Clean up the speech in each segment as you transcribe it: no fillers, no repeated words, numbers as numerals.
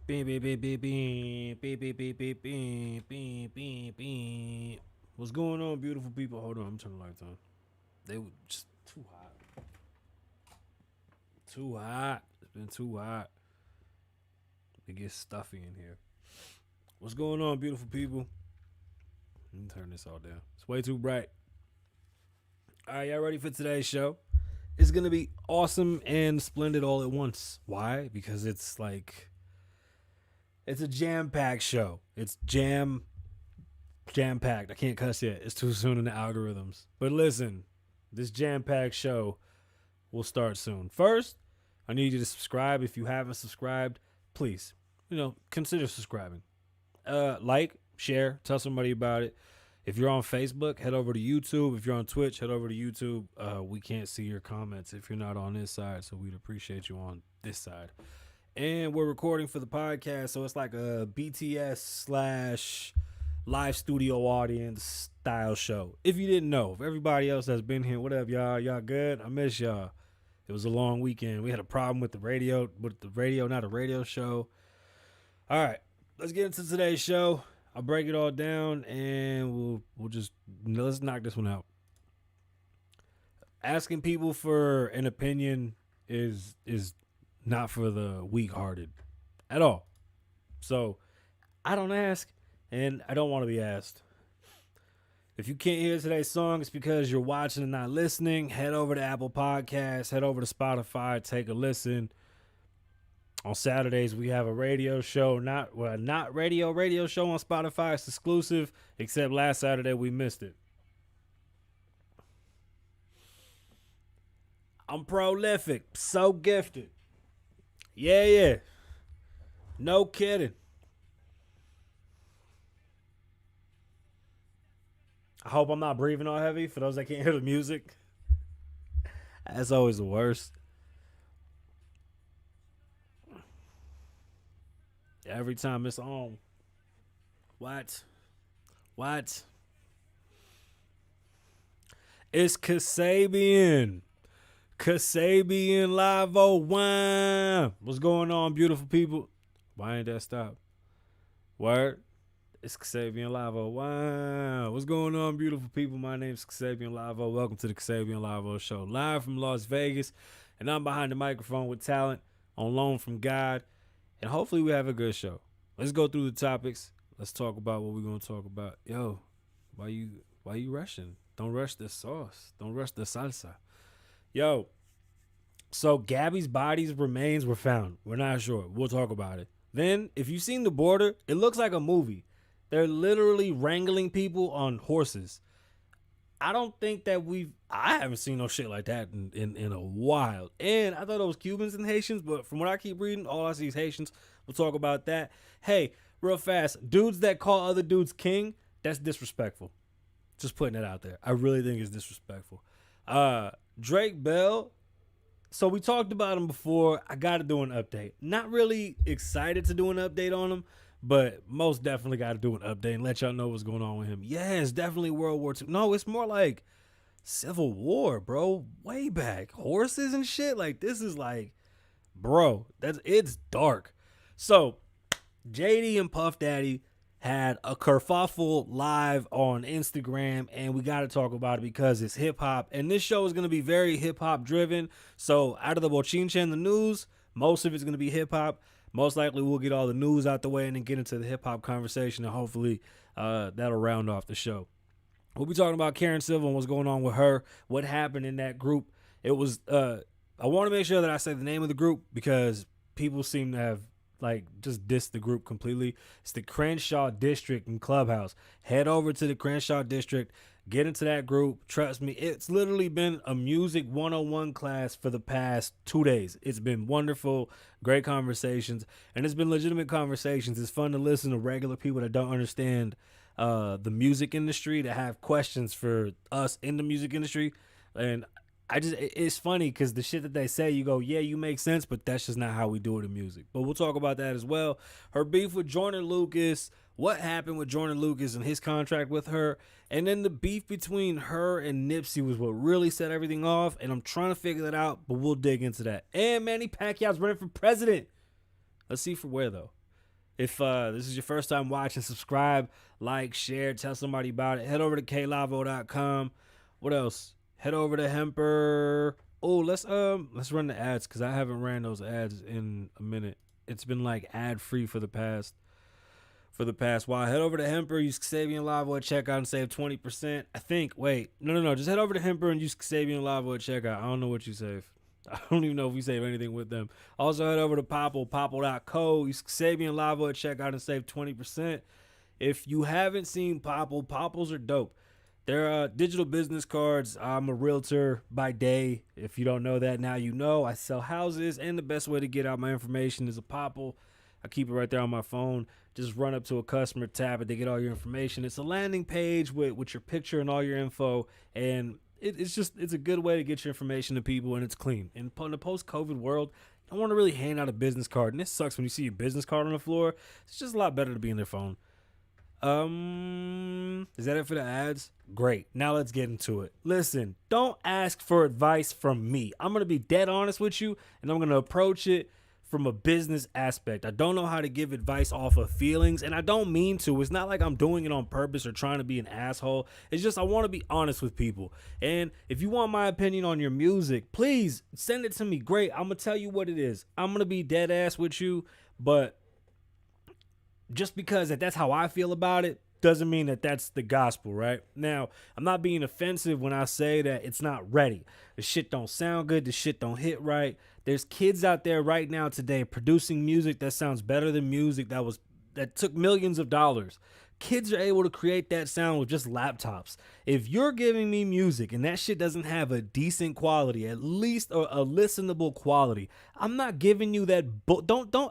Beep, beep, beep, beep, beep, beep, beep, beep, beep, beep, beep, beep, beep. What's going on, beautiful people? Hold on, I'm turning the lights on. They were just too hot. Too hot. It's been too hot. It gets stuffy in here. What's going on, beautiful people? Let me turn this all down. It's way too bright. All right, y'all ready for today's show? It's going to be awesome and splendid all at once. Why? Because it's a jam-packed show. It's jam-packed. I can't cuss yet. It's too soon in the algorithms. But listen, this jam-packed show will start soon. First, I need you to subscribe. If you haven't subscribed, please, consider subscribing. Like, share, tell somebody about it. If you're on Facebook, head over to YouTube. If you're on Twitch, head over to YouTube. We can't see your comments if you're not on this side, so we'd appreciate you on this side. And we're recording for the podcast, so it's like a BTS slash live studio audience style show. If you didn't know, for everybody else that's been here, what up, y'all? Y'all good? I miss y'all. It was a long weekend. We had a problem with the radio, not a radio show. All right, let's get into today's show. I'll break it all down, and let's knock this one out. Asking people for an opinion is not for the weak-hearted at all. So I don't ask, and I don't want to be asked. If you can't hear today's song, it's because you're watching and not listening. Head over to Apple Podcasts, head over to Spotify, take a listen. On Saturdays, we have a radio show, not radio show on Spotify. It's exclusive, except last Saturday we missed it. I'm prolific, so gifted. Yeah. No kidding. I hope I'm not breathing all heavy for those that can't hear the music. That's always the worst. Every time it's on. What? It's Kasabian Lavoe Wine. What's going on, beautiful people? Why ain't that stop? Word? It's Kasabian Lavoe Wine. What's going on, beautiful people? My name's Kasabian Lavoe. Welcome to the Kasabian Lavoe Show, live from Las Vegas. And I'm behind the microphone with talent, on loan from God. And hopefully we have a good show. Let's go through the topics. Let's talk about what we're going to talk about. Yo, why you rushing? Don't rush the sauce. Don't rush the salsa. Yo, so Gabby's body's remains were found. We're not sure. We'll talk about it. Then, if you've seen The Border, it looks like a movie. They're literally wrangling people on horses. I don't think that I haven't seen no shit like that in a while. And I thought it was Cubans and Haitians, but from what I keep reading, all I see is Haitians. We'll talk about that. Hey, real fast, dudes that call other dudes king, that's disrespectful. Just putting it out there. I really think it's disrespectful. Drake Bell. So we talked about him before. I got to do an update. Not really excited to do an update on him, but most definitely got to do an update and let y'all know what's going on with him. Yeah, it's definitely World War II. No, it's more like Civil War, bro. Way back. Horses and shit. Like, this is like, bro, it's dark. So, JD and Puff Daddy had a kerfuffle live on Instagram, and we got to talk about it because it's hip-hop. And this show is going to be very hip-hop driven. So, out of the bochinche and the news, most of it's going to be hip-hop. Most likely we'll get all the news out the way and then get into the hip-hop conversation, and hopefully that'll round off the show. We'll be talking about Karen Civil and what's going on with her, what happened in that group. It was, I want to make sure that I say the name of the group because people seem to have just dissed the group completely. It's the Crenshaw District in Clubhouse. Head over to the Crenshaw District, get into that group. Trust me, it's literally been a music 101 class for the past 2 days. It's been wonderful, great conversations, and it's been legitimate conversations. It's fun to listen to regular people that don't understand the music industry, that have questions for us in the music industry. And it's funny because the shit that they say, you go, yeah, you make sense, but that's just not how we do it in music. But we'll talk about that as well. Her beef with Joyner Lucas, what happened with Joyner Lucas and his contract with her, and then the beef between her and Nipsey was what really set everything off, and I'm trying to figure that out, but we'll dig into that. And Manny Pacquiao's running for president. Let's see for where, though. If this is your first time watching, subscribe, like, share, tell somebody about it. Head over to klavoe.com. What else? Head over to Hemper. Oh, let's run the ads because I haven't ran those ads in a minute. It's been like ad free for the past while. Head over to Hemper, use Kasabian Lavoe at checkout and save 20%. I think. Wait, no. Just head over to Hemper and use Kasabian Lavoe at checkout. I don't know what you save. I don't even know if we save anything with them. Also, head over to popple.co. Use Kasabian Lavoe at checkout and save 20%. If you haven't seen Popples are dope. They're digital business cards. I'm a realtor by day. If you don't know that, now you know. I sell houses, and the best way to get out my information is a Popple. I keep it right there on my phone. Just run up to a customer, tap it, they get all your information. It's a landing page with your picture and all your info, and it's a good way to get your information to people, and it's clean. In the post-COVID world, you don't want to really hand out a business card, and this sucks when you see a business card on the floor. It's just a lot better to be in their phone. Is that it for the ads? Great. Now let's get into it. Listen, don't ask for advice from me. I'm going to be dead honest with you, and I'm going to approach it from a business aspect. I don't know how to give advice off of feelings, and I don't mean to. It's not like I'm doing it on purpose or trying to be an asshole. It's just I want to be honest with people. And if you want my opinion on your music, please send it to me. Great. I'm going to tell you what it is. I'm going to be dead ass with you, but just because that's how I feel about it doesn't mean that that's the gospel, right? Now, I'm not being offensive when I say that it's not ready. The shit don't sound good. The shit don't hit right. There's kids out there right now today producing music that sounds better than music that took millions of dollars. Kids are able to create that sound with just laptops. If you're giving me music and that shit doesn't have a decent quality, at least a listenable quality, I'm not giving you that.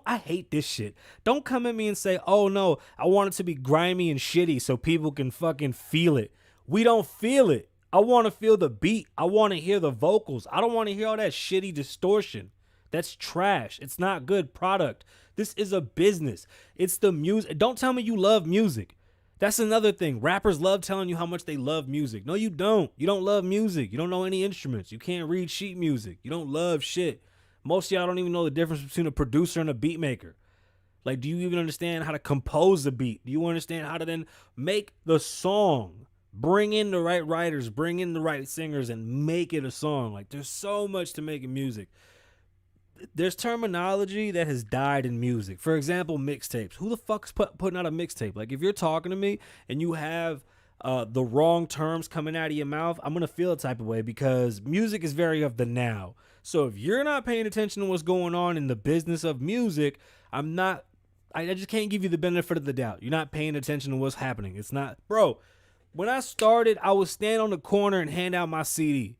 I hate this shit. Don't come at me and say, oh no, I want it to be grimy and shitty so people can fucking feel it. We don't feel it. I want to feel the beat. I want to hear the vocals. I don't want to hear all that shitty distortion. That's trash. It's not good product. This is a business. It's the music. Don't tell me you love music. That's another thing. Rappers love telling you how much they love music. No, you don't. You don't love music. You don't know any instruments. You can't read sheet music. You don't love shit. Most of y'all don't even know the difference between a producer and a beat maker. Like, do you even understand how to compose a beat? Do you understand how to then make the song? Bring in the right writers, bring in the right singers, and make it a song. Like, there's so much to making music. There's terminology that has died in music. For example, mixtapes. Who the fuck's putting out a mixtape? Like, if you're talking to me and you have the wrong terms coming out of your mouth, I'm going to feel a type of way because music is very of the now. So if you're not paying attention to what's going on in the business of music, I just can't give you the benefit of the doubt. You're not paying attention to what's happening. It's not, bro, when I started, I would stand on the corner and hand out my CD.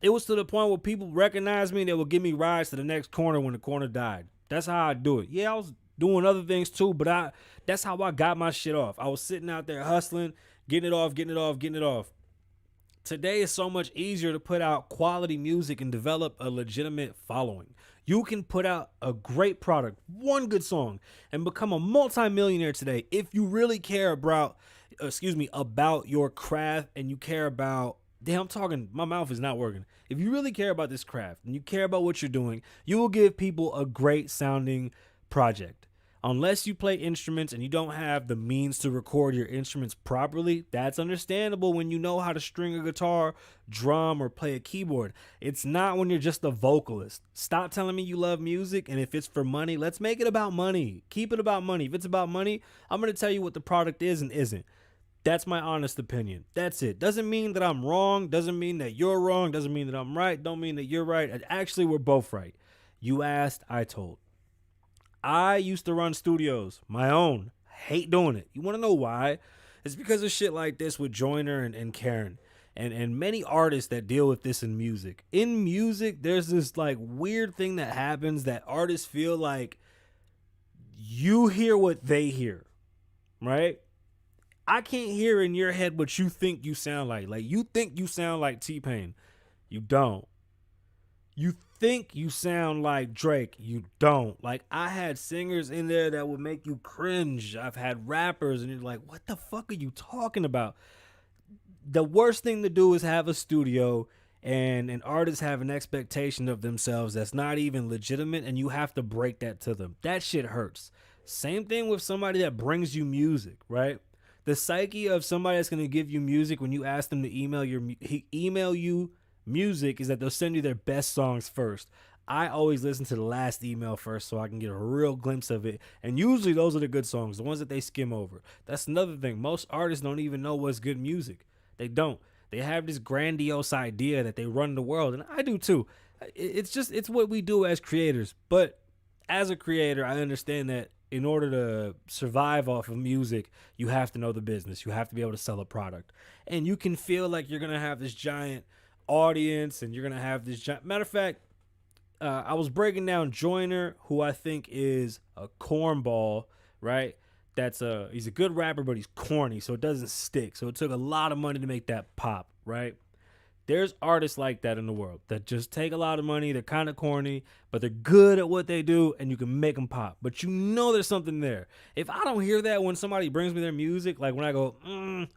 It was to the point where people recognized me and they would give me rides to the next corner when the corner died. That's how I do it. Yeah, I was doing other things too, but that's how I got my shit off. I was sitting out there hustling, getting it off. Today is so much easier to put out quality music and develop a legitimate following. You can put out a great product, one good song, and become a multimillionaire today if you really care about your craft and you care about my mouth is not working. If you really care about this craft and you care about what you're doing, you will give people a great sounding project. Unless you play instruments and you don't have the means to record your instruments properly, that's understandable when you know how to string a guitar, drum, or play a keyboard. It's not when you're just a vocalist. Stop telling me you love music, and if it's for money, let's make it about money. Keep it about money. If it's about money, I'm going to tell you what the product is and isn't. That's my honest opinion. That's it. Doesn't mean that I'm wrong. Doesn't mean that you're wrong. Doesn't mean that I'm right. Don't mean that you're right. Actually, we're both right. You asked, I told. I used to run studios, my own. Hate doing it. You want to know why? It's because of shit like this with Joyner and Karen and many artists that deal with this in music. In music, there's this like weird thing that happens that artists feel like you hear what they hear, right? I can't hear in your head what you think you sound like. Like, you think you sound like T-Pain. You don't. You think you sound like Drake. You don't. Like, I had singers in there that would make you cringe. I've had rappers, and you're like, what the fuck are you talking about? The worst thing to do is have a studio and an artist have an expectation of themselves that's not even legitimate, and you have to break that to them. That shit hurts. Same thing with somebody that brings you music, right? The psyche of somebody that's going to give you music when you ask them to email you music is that they'll send you their best songs first. I always listen to the last email first so I can get a real glimpse of it. And usually those are the good songs, the ones that they skim over. That's another thing. Most artists don't even know what's good music. They don't. They have this grandiose idea that they run the world, and I do too. It's what we do as creators. But as a creator, I understand that in order to survive off of music, you have to know the business. You have to be able to sell a product. And you can feel like you're going to have this giant audience and you're going to have this giant... Matter of fact, I was breaking down Joyner, who I think is a cornball, right? He's a good rapper, but he's corny, so it doesn't stick. So it took a lot of money to make that pop, right? There's artists like that in the world that just take a lot of money. They're kind of corny, but they're good at what they do, and you can make them pop. But you know there's something there. If I don't hear that when somebody brings me their music, like when I go,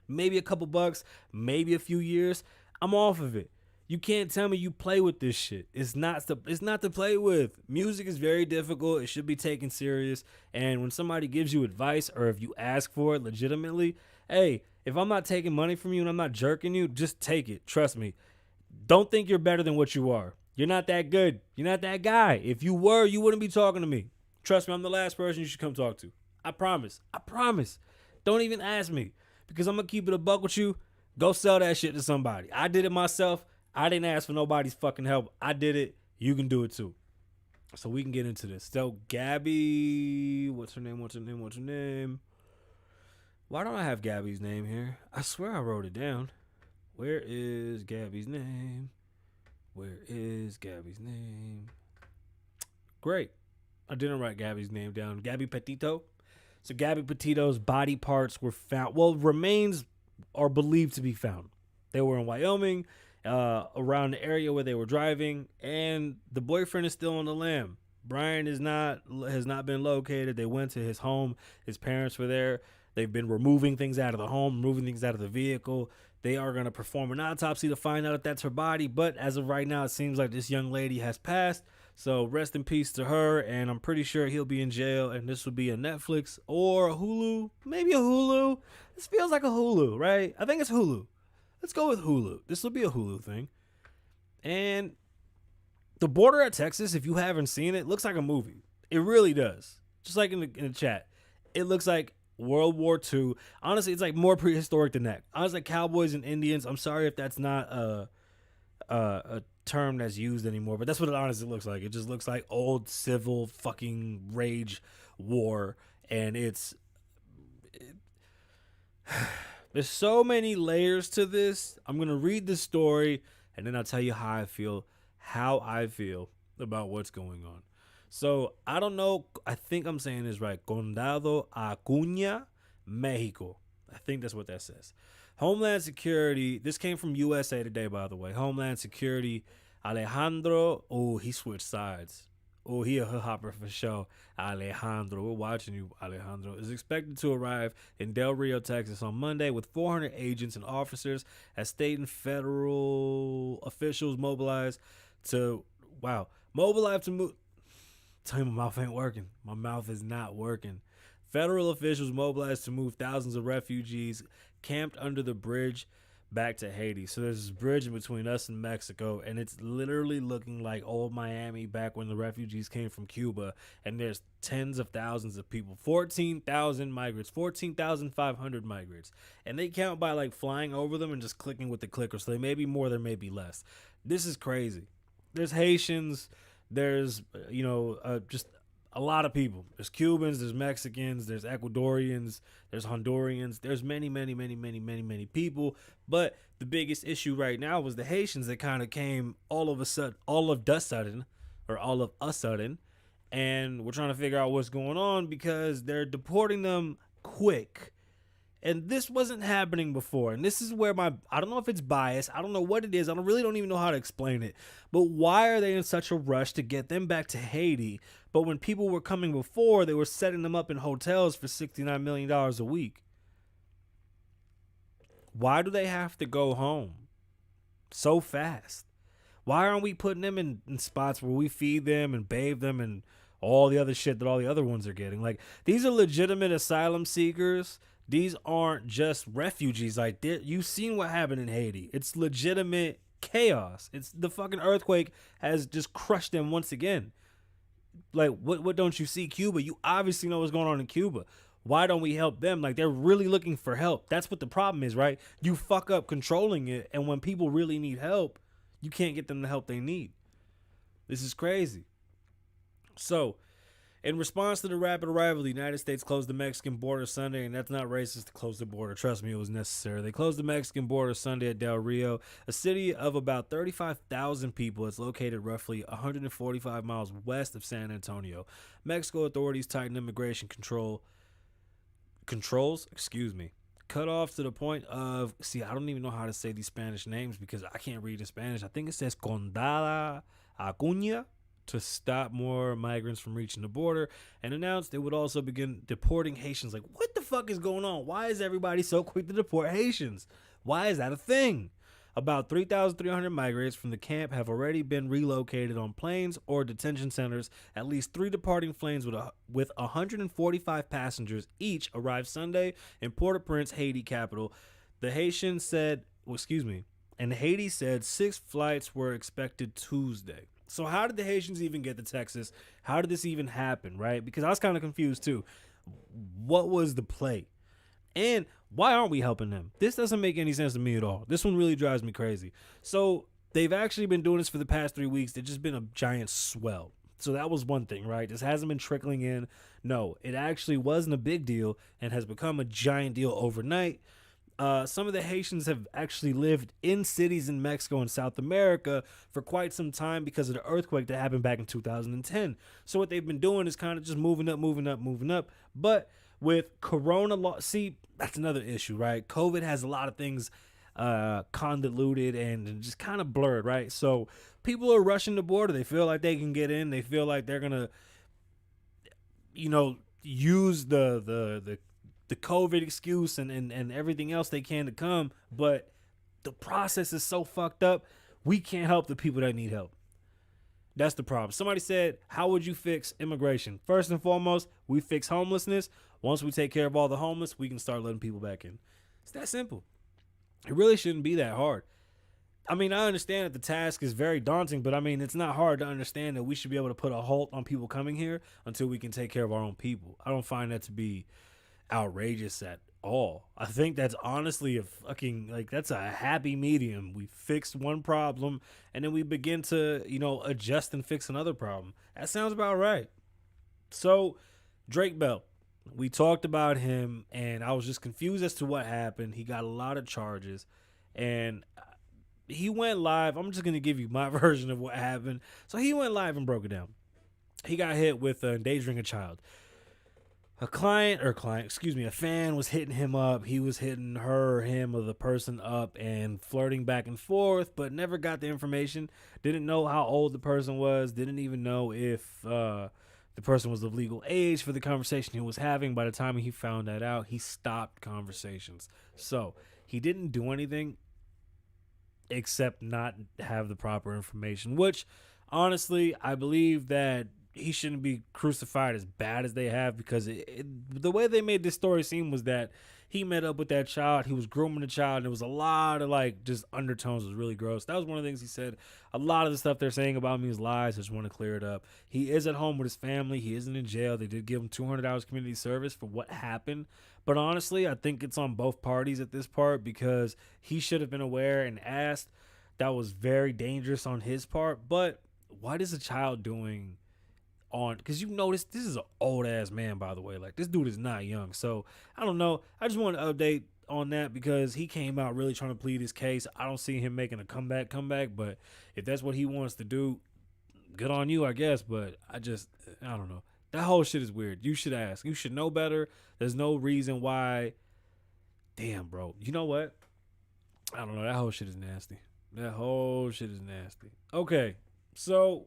maybe a couple bucks, maybe a few years, I'm off of it. You can't tell me you play with this shit. It's not to play with. Music is very difficult. It should be taken serious. And when somebody gives you advice or if you ask for it legitimately, hey, if I'm not taking money from you and I'm not jerking you, just take it. Trust me. Don't think you're better than what you are. You're not that good. You're not that guy. If you were, you wouldn't be talking to me. Trust me, I'm the last person you should come talk to. I promise. I promise. Don't even ask me because I'm going to keep it a buck with you. Go sell that shit to somebody. I did it myself. I didn't ask for nobody's fucking help. I did it. You can do it too. So we can get into this. So Gabby, what's her name? Why don't I have Gabby's name here? I swear I wrote it down. Where is Gabby's name? Great. I didn't write Gabby's name down. Gabby Petito. So Gabby Petito's body parts were found. Well, remains are believed to be found. They were in Wyoming. Around the area where they were driving, and the boyfriend is still on the lam. Brian has not been located. They went to his home. His parents were there. They've been removing things out of the home, removing things out of the vehicle. They are going to perform an autopsy to find out if that's her body, but as of right now, it seems like this young lady has passed. So rest in peace to her, and I'm pretty sure he'll be in jail, and this will be a Netflix or a Hulu. Maybe a Hulu. This feels like a Hulu, right? I think it's Hulu. Let's go with Hulu. This will be a Hulu thing. And the border at Texas, if you haven't seen it, looks like a movie. It really does. Just like in the chat. It looks like World War II. Honestly, it's like more prehistoric than that. Honestly, cowboys and Indians. I'm sorry if that's not a term that's used anymore, but that's what it honestly looks like. It just looks like old civil fucking rage war. And there's so many layers to this. I'm going to read the story and then I'll tell you how I feel about what's going on. So, I don't know. I think I'm saying this right. Condado Acuña, Mexico. I think that's what that says. Homeland Security. This came from USA Today, by the way. Homeland Security. Alejandro. Oh, he switched sides. Oh, he a hood hopper for sure. Alejandro. We're watching you, Alejandro. Is expected to arrive in Del Rio, Texas on Monday with 400 agents and officers as state and federal officials mobilize to move. Tell me my mouth ain't working. My mouth is not working. Federal officials mobilized to move thousands of refugees camped under the bridge back to Haiti. So there's this bridge in between us and Mexico, and it's literally looking like old Miami back when the refugees came from Cuba, and there's tens of thousands of people. 14,000 migrants, 14,500 migrants, and they count by like flying over them and just clicking with the clicker, so they may be more, there may be less. This is crazy. There's Haitians, there's just a lot of people. There's Cubans, there's Mexicans, there's Ecuadorians, there's Hondurans, there's many people. But the biggest issue right now was the Haitians that kind of came all of a sudden, and we're trying to figure out what's going on because they're deporting them quick. And this wasn't happening before. And this is where I don't know if it's bias. I don't know what it is. I don't even know how to explain it. But why are they in such a rush to get them back to Haiti? But when people were coming before, they were setting them up in hotels for $69 million a week. Why do they have to go home so fast? Why aren't we putting them in spots where we feed them and bathe them and all the other shit that all the other ones are getting. Like, these are legitimate asylum seekers. These aren't just refugees. Like, you've seen what happened in Haiti. It's legitimate chaos. It's the fucking earthquake has just crushed them once again. Like, what don't you see? Cuba, you obviously know what's going on in Cuba. Why don't we help them? Like, they're really looking for help. That's what the problem is, right? You fuck up controlling it, and when people really need help, you can't get them the help they need. This is crazy. So, in response to the rapid arrival, the United States closed the Mexican border Sunday, and that's not racist to close the border. Trust me, it was necessary. They closed the Mexican border Sunday at Del Rio, a city of about 35,000 people. It's located roughly 145 miles west of San Antonio. Mexico authorities tightened immigration controls, cut off to the point of, I don't even know how to say these Spanish names because I can't read in Spanish. I think it says Condada Acuña, to stop more migrants from reaching the border, and announced it would also begin deporting Haitians. Like, what the fuck is going on? Why is everybody so quick to deport Haitians? Why is that a thing? About 3,300 migrants from the camp have already been relocated on planes or detention centers. At least 3 departing planes with 145 passengers each arrived Sunday in Port-au-Prince, Haiti capital. The Haitians said, and Haiti said 6 flights were expected Tuesday. So how did the Haitians even get to Texas? How did this even happen, right? Because I was kind of confused too. What was the play? And why aren't we helping them? This doesn't make any sense to me at all. This one really drives me crazy. So they've actually been doing this for the past 3 weeks. They've just been a giant swell. So that was one thing, right? This hasn't been trickling in. No, it actually wasn't a big deal and has become a giant deal overnight. Some of the Haitians have actually lived in cities in Mexico and South America for quite some time because of the earthquake that happened back in 2010. So what they've been doing is kind of just moving up. But with Corona that's another issue, right? COVID has a lot of things convoluted and just kind of blurred, right? So people are rushing the border. They feel like they can get in. They feel like they're gonna, use the COVID excuse and everything else they can to come, but the process is so fucked up, we can't help the people that need help. That's the problem. Somebody said, how would you fix immigration? First and foremost, we fix homelessness. Once we take care of all the homeless, we can start letting people back in. It's that simple. It really shouldn't be that hard. I mean, I understand that the task is very daunting, but I mean, it's not hard to understand that we should be able to put a halt on people coming here until we can take care of our own people. I don't find that to be outrageous at all. I think that's honestly that's a happy medium. We fixed one problem and then we begin to, adjust and fix another problem. That sounds about right. So Drake Bell, we talked about him and I was just confused as to what happened. He got a lot of charges and he went live. I'm just going to give you my version of what happened. So he went live and broke it down. He got hit with endangering a child. A fan was hitting him up. He was hitting her or him or the person up and flirting back and forth, but never got the information. Didn't know how old the person was. Didn't even know if the person was of legal age for the conversation he was having. By the time he found that out, he stopped conversations. So he didn't do anything except not have the proper information, which honestly, I believe that he shouldn't be crucified as bad as they have, because the way they made this story seem was that he met up with that child, he was grooming the child, and there was a lot of just undertones. It was really gross. That was one of the things he said. A lot of the stuff they're saying about me is lies. I just want to clear it up. He is at home with his family. He isn't in jail. They did give him 200 hours community service for what happened. But honestly, I think it's on both parties at this part, because he should have been aware and asked. That was very dangerous on his part. But what is a child doing because you notice this is an old ass man, by the way. Like, this dude is not young. So I don't know. I just want to update on that because he came out really trying to plead his case. I don't see him making a comeback, but if that's what he wants to do, good on you, I guess. But I don't know. That whole shit is weird. You should ask. You should know better. There's no reason why. Damn, bro. You know what? I don't know. That whole shit is nasty. Okay, so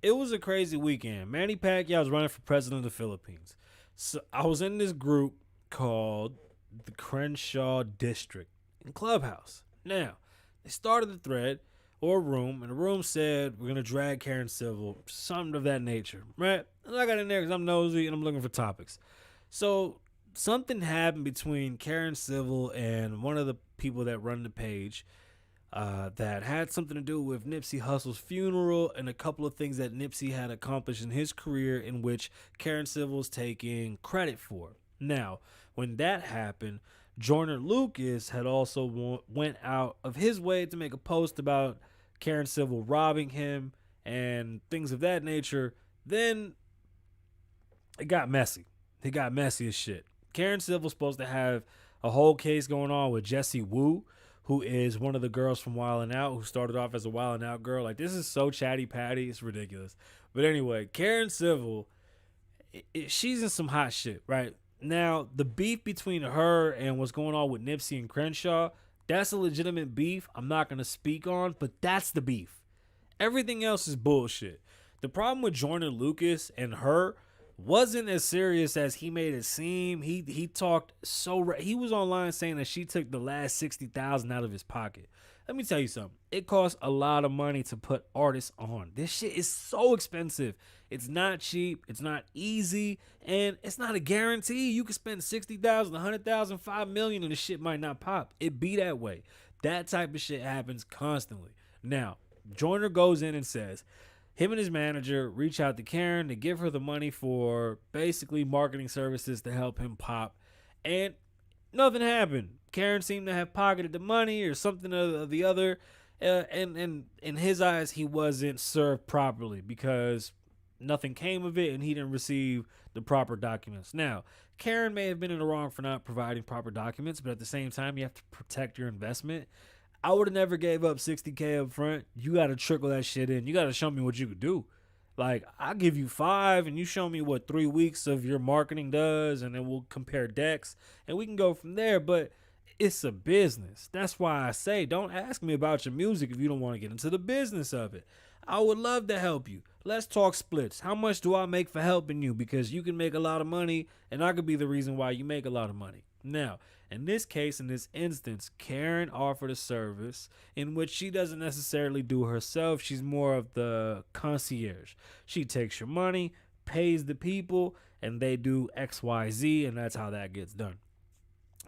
it was a crazy weekend. Manny Pacquiao was running for president of the Philippines. So I was in this group called the Crenshaw District in Clubhouse. Now, they started the thread or a room, and the room said, we're going to drag Karen Civil, something of that nature, right? And I got in there because I'm nosy and I'm looking for topics. So something happened between Karen Civil and one of the people that run the page that had something to do with Nipsey Hussle's funeral and a couple of things that Nipsey had accomplished in his career in which Karen Civil's taking credit for. Now, when that happened, Joyner Lucas had also went out of his way to make a post about Karen Civil robbing him and things of that nature. Then it got messy. It got messy as shit. Karen Civil's supposed to have a whole case going on with Jessie Woo, who is one of the girls from Wild 'N Out, who started off as a Wild 'N Out girl. Like, this is so chatty patty. It's ridiculous. But anyway, Karen Civil, she's in some hot shit, right? Now, the beef between her and what's going on with Nipsey and Crenshaw, that's a legitimate beef I'm not going to speak on, but that's the beef. Everything else is bullshit. The problem with Joyner Lucas and her wasn't as serious as he made it seem. He talked he was online saying that she took the last $60,000 out of his pocket. Let me tell you something. It costs a lot of money to put artists on. This shit is so expensive. It's not cheap. It's not easy, and it's not a guarantee. You can spend $60,000, $100,000, $5 million, and the shit might not pop. It be that way. That type of shit happens constantly. Now, Joyner goes in and says him and his manager reach out to Karen to give her the money for basically marketing services to help him pop, and nothing happened. Karen seemed to have pocketed the money or something of the other, and in his eyes, he wasn't served properly because nothing came of it and he didn't receive the proper documents. Now, Karen may have been in the wrong for not providing proper documents, but at the same time, you have to protect your investment. I would have never gave up $60K up front. You got to trickle that shit in. You got to show me what you could do. Like, I'll give you 5 and you show me what 3 weeks of your marketing does, and then we'll compare decks and we can go from there. But it's a business. That's why I say don't ask me about your music if you don't want to get into the business of it. I would love to help you. Let's talk splits. How much do I make for helping you? Because you can make a lot of money and I could be the reason why you make a lot of money. Now, in this case, in this instance, Karen offered a service in which she doesn't necessarily do herself. She's more of the concierge. She takes your money, pays the people, and they do X, Y, Z, and that's how that gets done.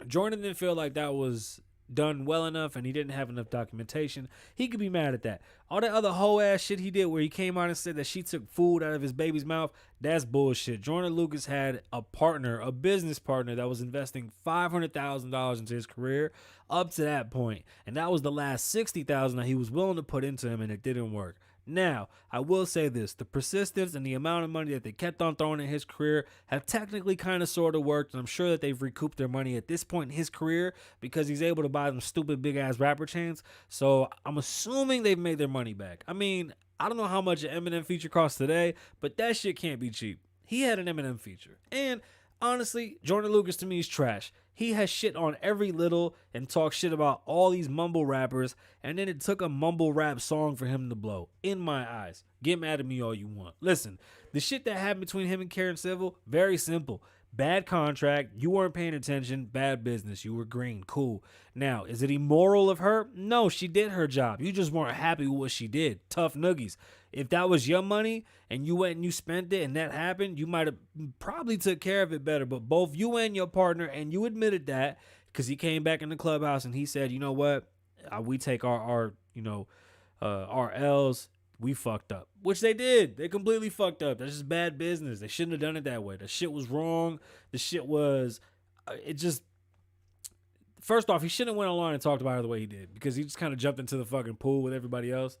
Jordan didn't feel like that was done well enough and he didn't have enough documentation. He could be mad at that. All that other whole ass shit he did where he came out and said that she took food out of his baby's mouth, that's bullshit. Joyner Lucas had a partner, a business partner that was investing $500,000 into his career up to that point, and that was the last $60,000 that he was willing to put into him, and it didn't work. Now, I will say this, the persistence and the amount of money that they kept on throwing in his career have technically kind of sort of worked, and I'm sure that they've recouped their money at this point in his career because he's able to buy them stupid big-ass rapper chains, so I'm assuming they've made their money back. I mean, I don't know how much an Eminem feature costs today, but that shit can't be cheap. He had an Eminem feature, and honestly, Joyner Lucas to me is trash. He has shit on every little and talks shit about all these mumble rappers, and then it took a mumble rap song for him to blow. In my eyes. Get mad at me all you want. Listen, the shit that happened between him and Karen Civil, very simple. Bad contract, you weren't paying attention, bad business, you were green, cool. Now, is it immoral of her? No, she did her job. You just weren't happy with what she did. Tough noogies. If that was your money and you went and you spent it and that happened, you might have probably took care of it better. But both you and your partner, and you admitted that because he came back in the clubhouse and he said, you know what, we take our L's. We fucked up, which they did. They completely fucked up. That's just bad business. They shouldn't have done it that way. The shit was wrong. The shit was, first off, he shouldn't have went online and talked about her the way he did because he just kind of jumped into the fucking pool with everybody else.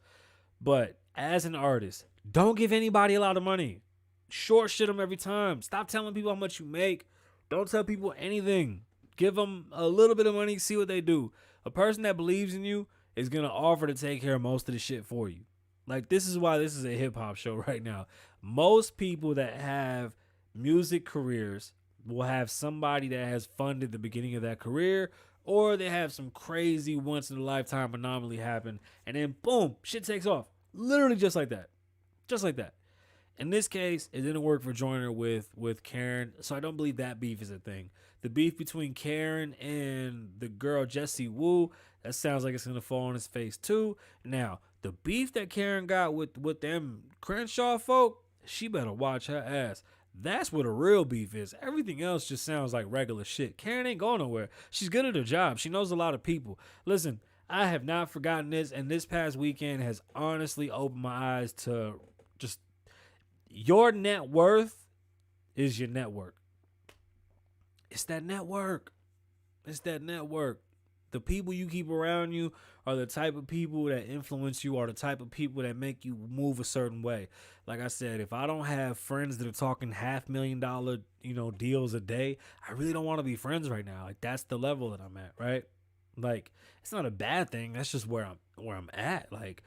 But as an artist, don't give anybody a lot of money. Short shit them every time. Stop telling people how much you make. Don't tell people anything. Give them a little bit of money, see what they do. A person that believes in you is going to offer to take care of most of the shit for you. Like, this is why this is a hip-hop show right now. Most people that have music careers will have somebody that has funded the beginning of that career, or they have some crazy once-in-a-lifetime anomaly happen, and then, boom, shit takes off. Literally just like that. Just like that. In this case, it didn't work for Joyner with Karen, so I don't believe that beef is a thing. The beef between Karen and the girl Jessie Woo, that sounds like it's going to fall on his face too. Now, The beef that Karen got with them Crenshaw folk, she better watch her ass. That's what a real beef is. Everything else just sounds like regular shit. Karen ain't going nowhere. She's good at her job. She knows a lot of people. Listen, I have not forgotten this, and this past weekend has honestly opened my eyes to just your net worth is your network. It's that network. It's that network. The people you keep around you are the type of people that influence you, are the type of people that make you move a certain way. Like I said, if I don't have friends that are talking $500,000, deals a day, I really don't want to be friends right now. Like, that's the level that I'm at, right? Like, it's not a bad thing. That's just where I'm at. Like,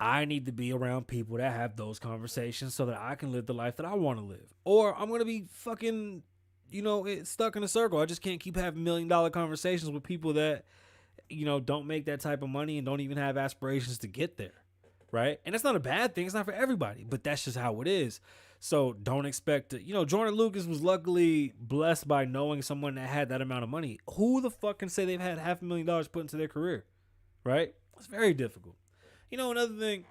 I need to be around people that have those conversations so that I can live the life that I want to live. Or I'm going to be fucking it's stuck in a circle. I just can't keep having $1 million conversations with people that, don't make that type of money and don't even have aspirations to get there. Right. And that's not a bad thing. It's not for everybody, but that's just how it is. So don't expect to, Joyner Lucas was luckily blessed by knowing someone that had that amount of money. Who the fuck can say they've had $500,000 put into their career? Right. It's very difficult. Another thing,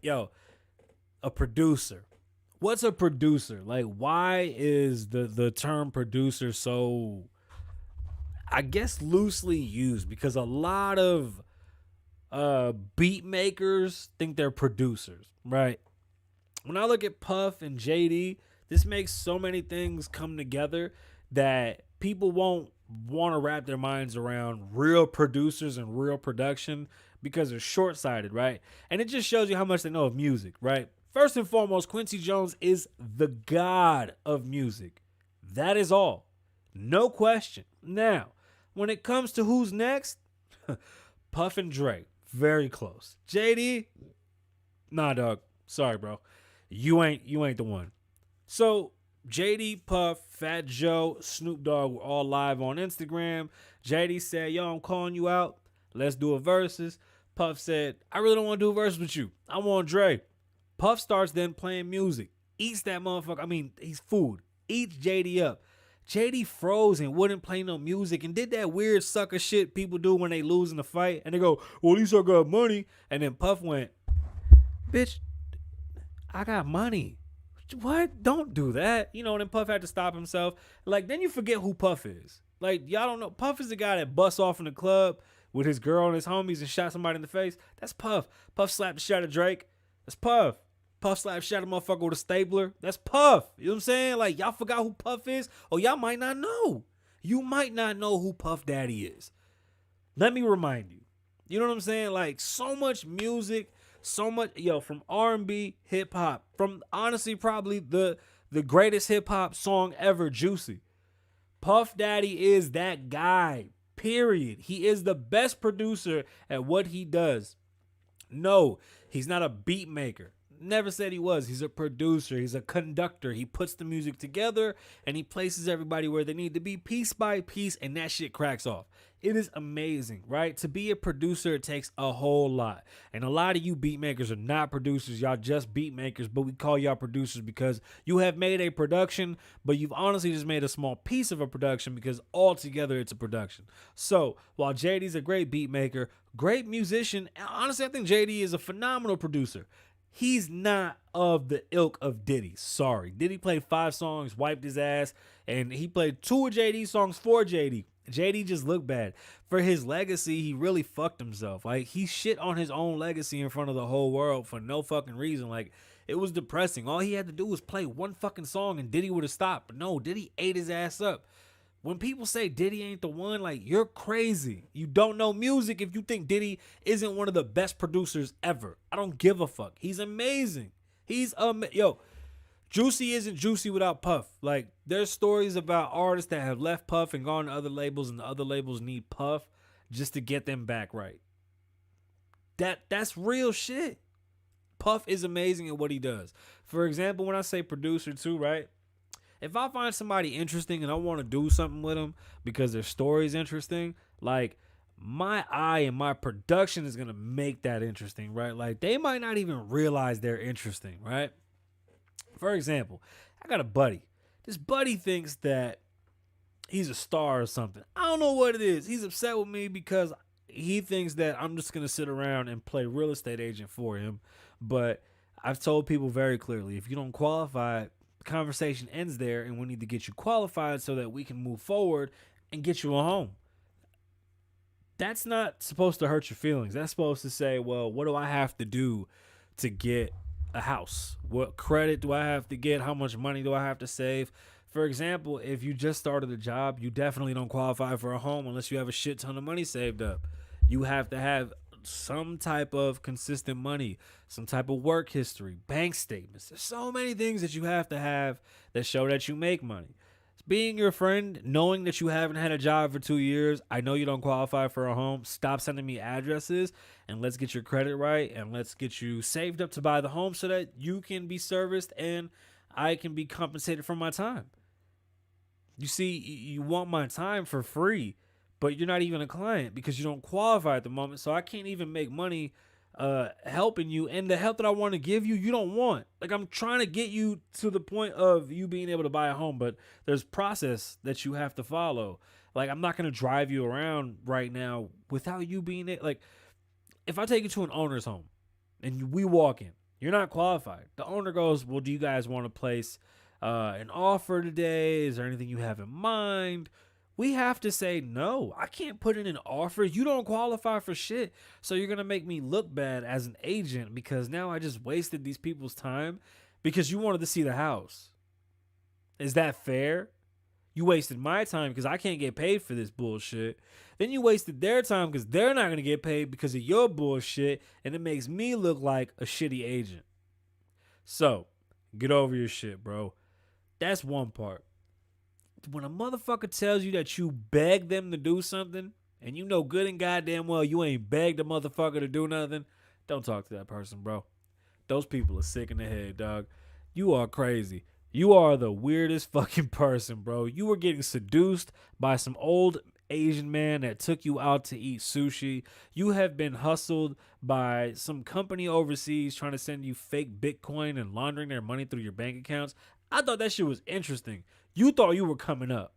a producer. What's a producer? Like, why is the term producer so, I guess, loosely used? Because a lot of beat makers think they're producers, right? When I look at Puff and JD, this makes so many things come together that people won't want to wrap their minds around real producers and real production because they're short-sighted, right? And it just shows you how much they know of music, right? First and foremost, Quincy Jones is the god of music. That is all. No question. Now, when it comes to who's next, Puff and Dre, very close. JD, nah, dog. Sorry, bro. You ain't the one. So, JD, Puff, Fat Joe, Snoop Dogg were all live on Instagram. JD said, yo, I'm calling you out. Let's do a versus. Puff said, I really don't want to do a versus with you. I want Dre. Puff starts then playing music. Eats that motherfucker. I mean, he's food. Eats JD up. JD froze and wouldn't play no music and did that weird sucker shit people do when they lose in the fight. And they go, well, at least I got money. And then Puff went, bitch, I got money. What? Don't do that. And then Puff had to stop himself. Like, then you forget who Puff is. Like, y'all don't know. Puff is the guy that busts off in the club with his girl and his homies and shot somebody in the face. That's Puff. Puff slapped the shot at Drake. That's Puff. Puff slap shot a motherfucker with a stapler. That's Puff. You know what I'm saying? Like, y'all forgot who Puff is? Or y'all might not know. You might not know who Puff Daddy is. Let me remind you. You know what I'm saying? Like, so much music, so much, from R&B, hip-hop, from honestly probably the greatest hip-hop song ever, Juicy. Puff Daddy is that guy, period. He is the best producer at what he does. No, he's not a beat maker. Never said he was. He's a producer. He's a conductor. He puts the music together and he places everybody where they need to be piece by piece, and that shit cracks off. It is amazing, right? To be a producer, it takes a whole lot. And a lot of you beat makers are not producers. Y'all just beat makers, but we call y'all producers because you have made a production, but you've honestly just made a small piece of a production because altogether it's a production. So while JD's a great beat maker, great musician, honestly, I think JD is a phenomenal producer. He's not of the ilk of Diddy. Sorry. Diddy played 5 songs, wiped his ass, and he played 2 of JD's songs for JD. JD just looked bad. For his legacy, he really fucked himself. Like, he shit on his own legacy in front of the whole world for no fucking reason. Like, it was depressing. All he had to do was play one fucking song and Diddy would have stopped. But no, Diddy ate his ass up. When people say Diddy ain't the one, like, you're crazy. You don't know music if you think Diddy isn't one of the best producers ever. I don't give a fuck. He's amazing. Juicy isn't Juicy without Puff. Like, there's stories about artists that have left Puff and gone to other labels, and the other labels need Puff just to get them back right. That's real shit. Puff is amazing at what he does. For example, when I say producer too, right? If I find somebody interesting and I want to do something with them because their story is interesting, like, my eye and my production is going to make that interesting, right? Like, they might not even realize they're interesting, right? For example, I got a buddy. This buddy thinks that he's a star or something. I don't know what it is. He's upset with me because he thinks that I'm just going to sit around and play real estate agent for him. But I've told people very clearly, if you don't qualify, the conversation ends there, and we need to get you qualified so that we can move forward and get you a home. That's not supposed to hurt your feelings. That's supposed to say, well, what do I have to do to get a house? What credit do I have to get? How much money do I have to save? For example, if you just started a job, you definitely don't qualify for a home unless you have a shit ton of money saved up. You have to have some type of consistent money, some type of work history, bank statements. There's so many things that you have to have that show that you make money. Being your friend, knowing that you haven't had a job for 2 years, I know you don't qualify for a home. Stop sending me addresses and let's get your credit right and let's get you saved up to buy the home so that you can be serviced and I can be compensated for my time. You see, you want my time for free, but you're not even a client because you don't qualify at the moment. So I can't even make money helping you, and the help that I want to give you, you don't want. Like, I'm trying to get you to the point of you being able to buy a home, but there's process that you have to follow. Like, I'm not going to drive you around right now without you being it. Like, if I take you to an owner's home and we walk in, you're not qualified. The owner goes, well, do you guys want to place an offer today? Is there anything you have in mind? We have to say, no, I can't put in an offer. You don't qualify for shit. So you're going to make me look bad as an agent because now I just wasted these people's time because you wanted to see the house. Is that fair? You wasted my time because I can't get paid for this bullshit. Then you wasted their time because they're not going to get paid because of your bullshit. And it makes me look like a shitty agent. So get over your shit, bro. That's one part. When a motherfucker tells you that you beg them to do something and you know good and goddamn well you ain't begged a motherfucker to do nothing, don't talk to that person, bro. Those people are sick in the head, dog. You are crazy. You are the weirdest fucking person, bro. You were getting seduced by some old Asian man that took you out to eat sushi. You have been hustled by some company overseas trying to send you fake Bitcoin and laundering their money through your bank accounts. I thought that shit was interesting. You thought you were coming up.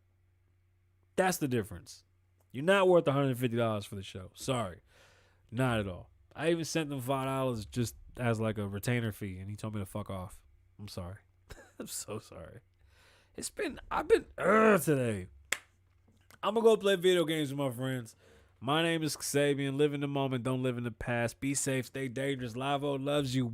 That's the difference. You're not worth $150 for the show. Sorry. Not at all. I even sent them $5 just as like a retainer fee, and he told me to fuck off. I'm sorry. I'm so sorry. I've been today. I'm going to go play video games with my friends. My name is Kasabian. Live in the moment. Don't live in the past. Be safe. Stay dangerous. Lavoe loves you.